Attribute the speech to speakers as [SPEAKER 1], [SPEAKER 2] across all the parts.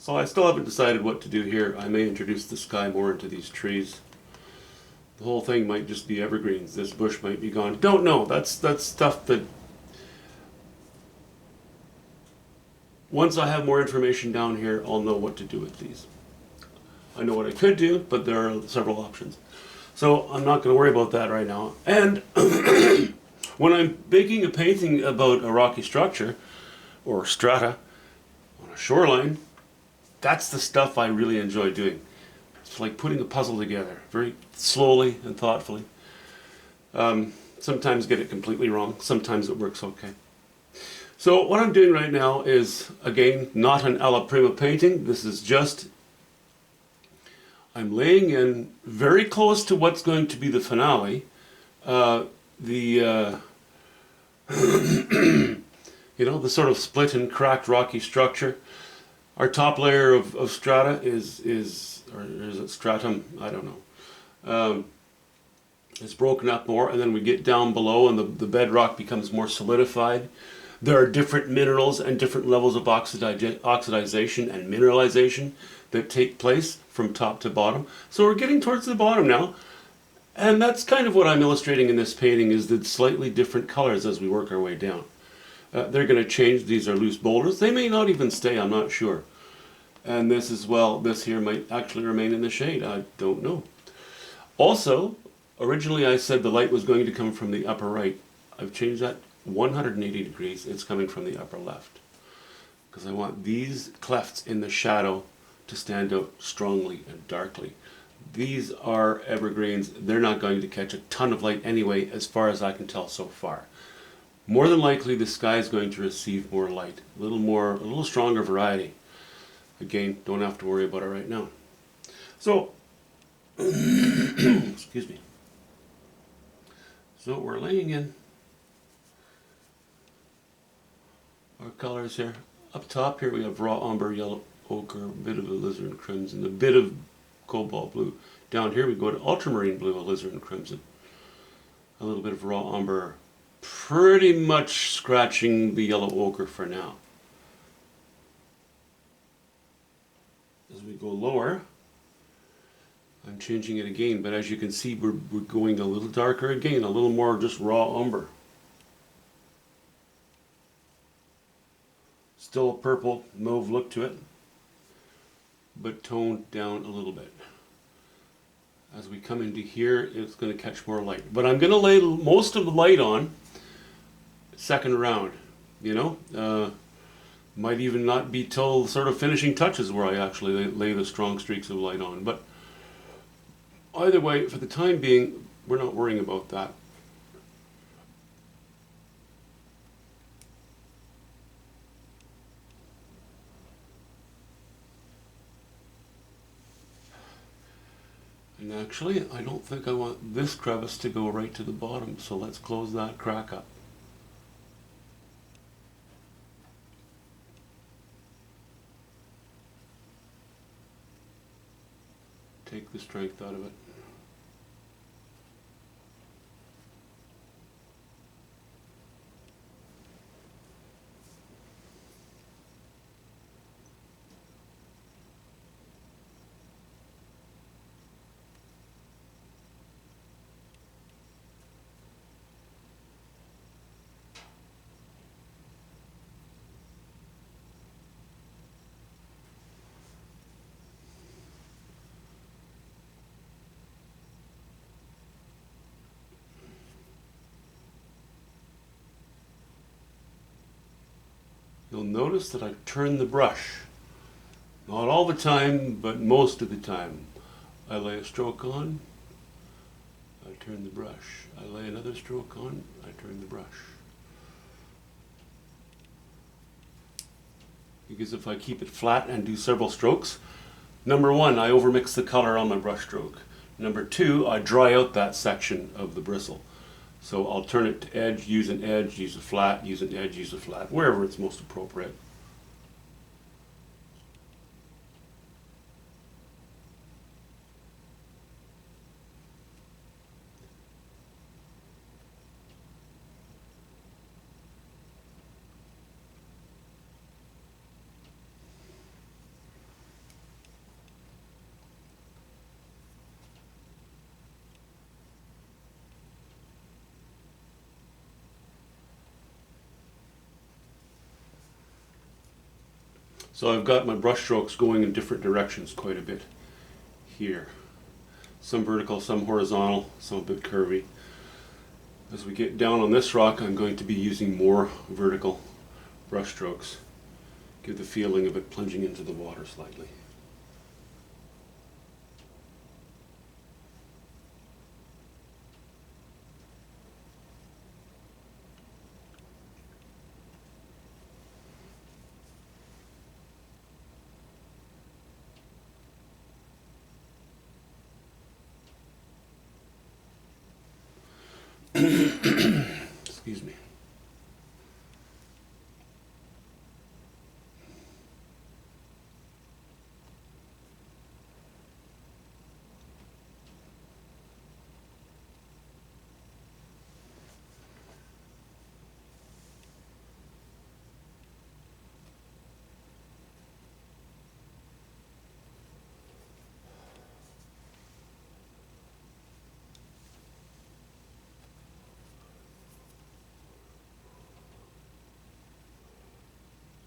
[SPEAKER 1] So I still haven't decided what to do here. I may introduce the sky more into these trees. The whole thing might just be evergreens. This bush might be gone. Don't know. That's stuff that once I have more information down here, I'll know what to do with these. I know what I could do, but there are several options. So I'm not going to worry about that right now. And when I'm making a painting about a rocky structure or strata on a shoreline, that's the stuff I really enjoy doing. It's like putting a puzzle together, very slowly and thoughtfully. Sometimes get it completely wrong. Sometimes it works okay. So what I'm doing right now is, again, not an alla prima painting. This is just, I'm laying in very close to what's going to be the finale. The the sort of split and cracked rocky structure. Our top layer of strata is it stratum? I don't know. It's broken up more, and then we get down below, and the bedrock becomes more solidified. There are different minerals and different levels of oxidization and mineralization that take place from top to bottom. So we're getting towards the bottom now. And that's kind of what I'm illustrating in this painting, is the slightly different colors as we work our way down. They're going to change. These are loose boulders. They may not even stay, I'm not sure. And this as well, this here might actually remain in the shade. I don't know. Also, originally I said the light was going to come from the upper right. I've changed that 180 degrees. It's coming from the upper left. Because I want these clefts in the shadow to stand out strongly and darkly. These are evergreens. They're not going to catch a ton of light anyway, as far as I can tell so far. More than likely, the sky is going to receive more light. A little stronger variety. Again, don't have to worry about it right now. So, excuse me. So we're laying in our colors here. Up top here we have raw umber, yellow ochre, a bit of alizarin crimson, a bit of cobalt blue. Down here we go to ultramarine blue, alizarin crimson. A little bit of raw umber, pretty much scratching the yellow ochre for now. As we go lower, I'm changing it again, but as you can see, we're going a little darker again, a little more just raw umber. Still a purple mauve look to it, but toned down a little bit. As we come into here, it's going to catch more light. But I'm going to lay most of the light on second round, Might even not be till sort of finishing touches where I actually lay the strong streaks of light on. But either way, for the time being, we're not worrying about that. And actually, I don't think I want this crevice to go right to the bottom, so let's close that crack up. Take the strength out of it. You'll notice that I turn the brush. Not all the time, but most of the time. I lay a stroke on, I turn the brush. I lay another stroke on, I turn the brush. Because if I keep it flat and do several strokes, number one, I overmix the color on my brush stroke. Number two, I dry out that section of the bristle. So I'll turn it to edge, use an edge, use a flat, use an edge, use a flat, wherever it's most appropriate. So I've got my brush strokes going in different directions quite a bit here. Some vertical, some horizontal, some a bit curvy. As we get down on this rock, I'm going to be using more vertical brush strokes. Give the feeling of it plunging into the water slightly. Excuse me.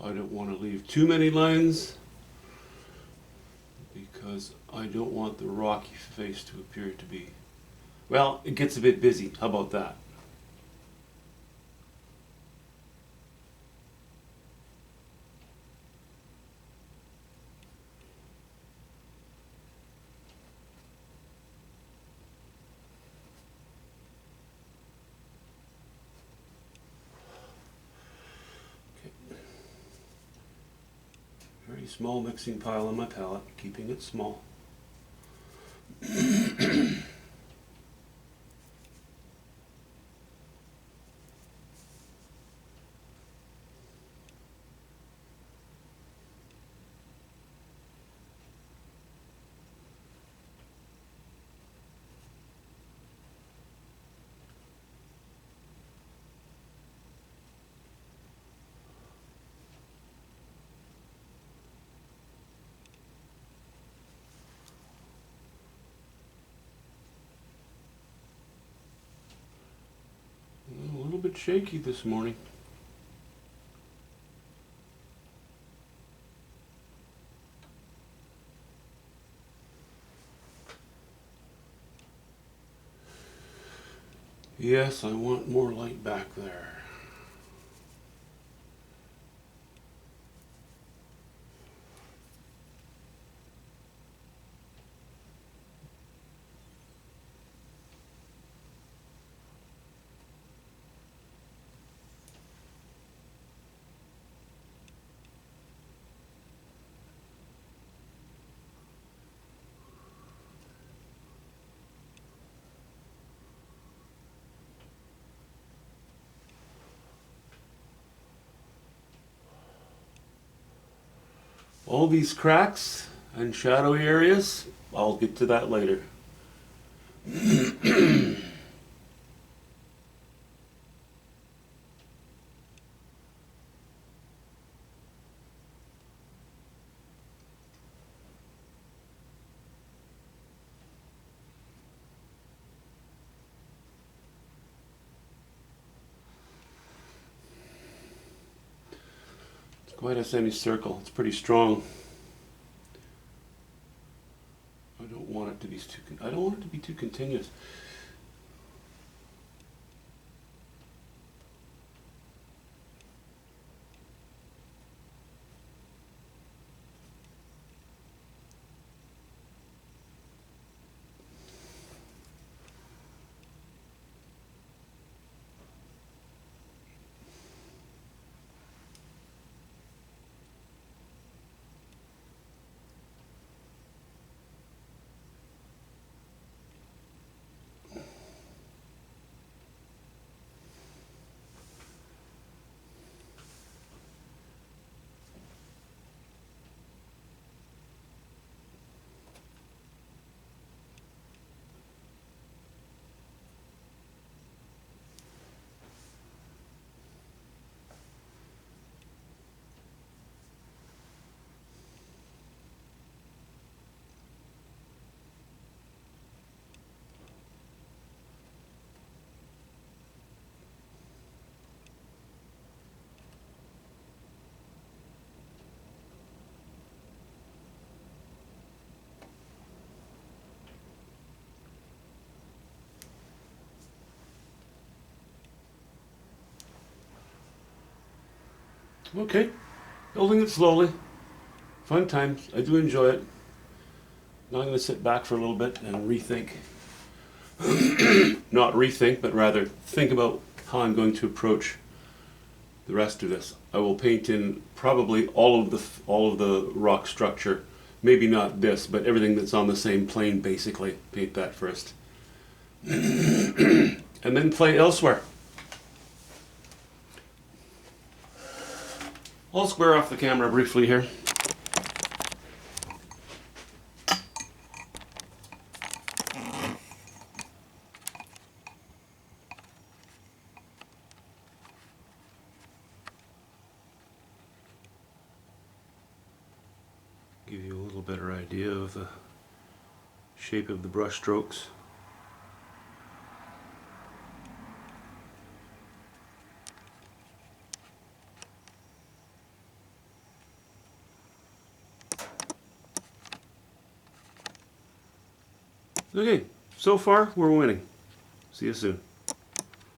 [SPEAKER 1] I don't want to leave too many lines because I don't want the rocky face to appear to be, well, it gets a bit busy. How about that? Very small mixing pile on my palette, keeping it small. A little bit shaky this morning. Yes, I want more light back there. All these cracks and shadowy areas, I'll get to that later. It's quite a semicircle. It's pretty strong. I don't want it to be too continuous. Okay, building it slowly. Fun times. I do enjoy it. Now I'm going to sit back for a little bit and rethink. Not rethink, but rather think about how I'm going to approach the rest of this. I will paint in probably all of the rock structure. Maybe not this, but everything that's on the same plane, basically. Paint that first. And then play elsewhere. I'll square off the camera briefly here. Give you a little better idea of the shape of the brush strokes. Okay, so far we're winning. See you soon.